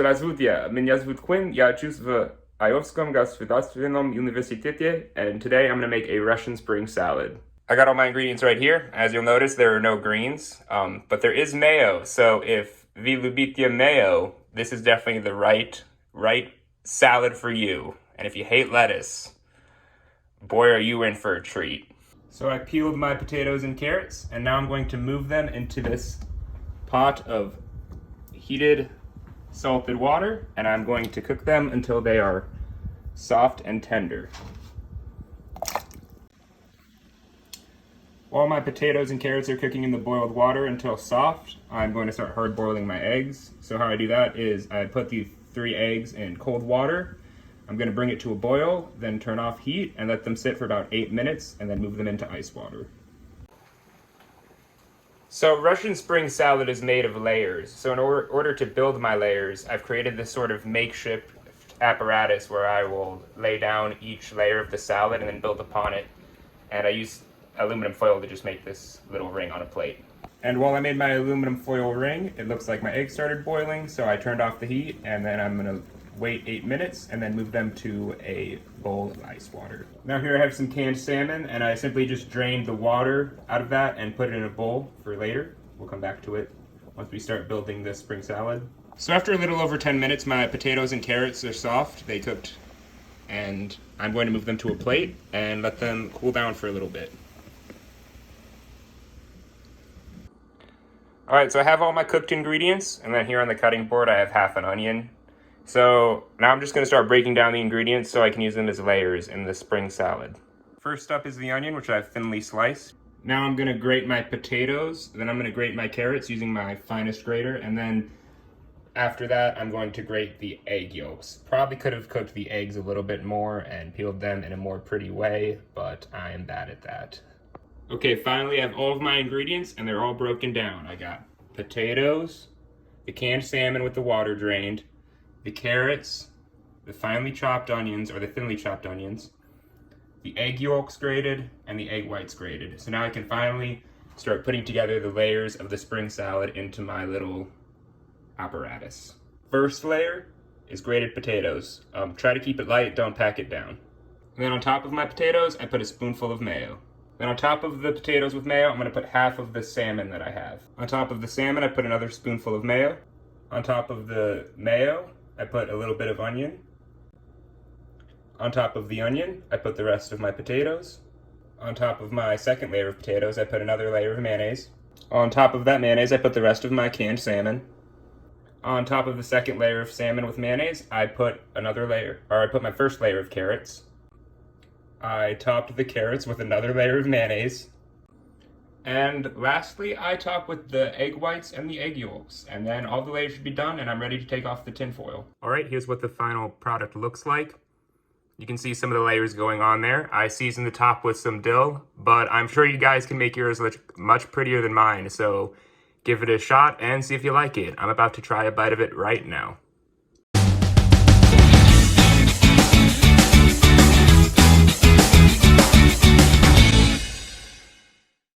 Здравствуйте, меня зовут Quinn, я учусь в Айовском государственном университете, and today I'm going to make a Russian spring salad. I got all my ingredients right here. As you'll notice, there are no greens, but there is mayo, so if вы любите mayo, this is definitely the right salad for you. And if you hate lettuce, boy, are you in for a treat. So I peeled my potatoes and carrots, and now I'm going to move them into this pot of heated salted water, and I'm going to cook them until they are soft and tender. While my potatoes and carrots are cooking in the boiled water until soft, I'm going to start hard boiling my eggs. So how I do that is I put the 3 eggs in cold water. I'm going to bring it to a boil, then turn off heat and let them sit for about 8 minutes, and then move them into ice water. So Russian spring salad is made of layers. So in order to build my layers, I've created this sort of makeshift apparatus where I will lay down each layer of the salad and then build upon it. And I use aluminum foil to just make this little ring on a plate. And while I made my aluminum foil ring, it looks like my eggs started boiling, so I turned off the heat, and then I'm gonna wait 8 minutes and then move them to a bowl of ice water. Now here I have some canned salmon, and I simply just drained the water out of that and put it in a bowl for later. We'll come back to it once we start building the spring salad. So after a little over 10 minutes, my potatoes and carrots are soft, they cooked, and I'm going to move them to a plate and let them cool down for a little bit. Alright, so I have all my cooked ingredients, and then here on the cutting board I have half an onion. So now I'm just going to start breaking down the ingredients so I can use them as layers in the spring salad. First up is the onion, which I've thinly sliced. Now I'm going to grate my potatoes, then I'm going to grate my carrots using my finest grater, and then after that I'm going to grate the egg yolks. Probably could have cooked the eggs a little bit more and peeled them in a more pretty way, but I am bad at that. Okay, finally I have all of my ingredients and they're all broken down. I got potatoes, the canned salmon with the water drained, the carrots, the finely chopped onions, or the thinly chopped onions, the egg yolks grated, and the egg whites grated. So now I can finally start putting together the layers of the spring salad into my little apparatus. First layer is grated potatoes. Try to keep it light, don't pack it down. And then on top of my potatoes, I put a spoonful of mayo. Then on top of the potatoes with mayo, I'm going to put half of the salmon that I have. On top of the salmon, I put another spoonful of mayo. On top of the mayo, I put a little bit of onion. On top of the onion, I put the rest of my potatoes. On top of my second layer of potatoes, I put another layer of mayonnaise. On top of that mayonnaise, I put the rest of my canned salmon. On top of the second layer of salmon with mayonnaise, I put my first layer of carrots. I topped the carrots with another layer of mayonnaise. And lastly, I top with the egg whites and the egg yolks. And then all the layers should be done, and I'm ready to take off the tin foil. Alright, here's what the final product looks like. You can see some of the layers going on there. I seasoned the top with some dill, but I'm sure you guys can make yours look much prettier than mine, so give it a shot and see if you like it. I'm about to try a bite of it right now.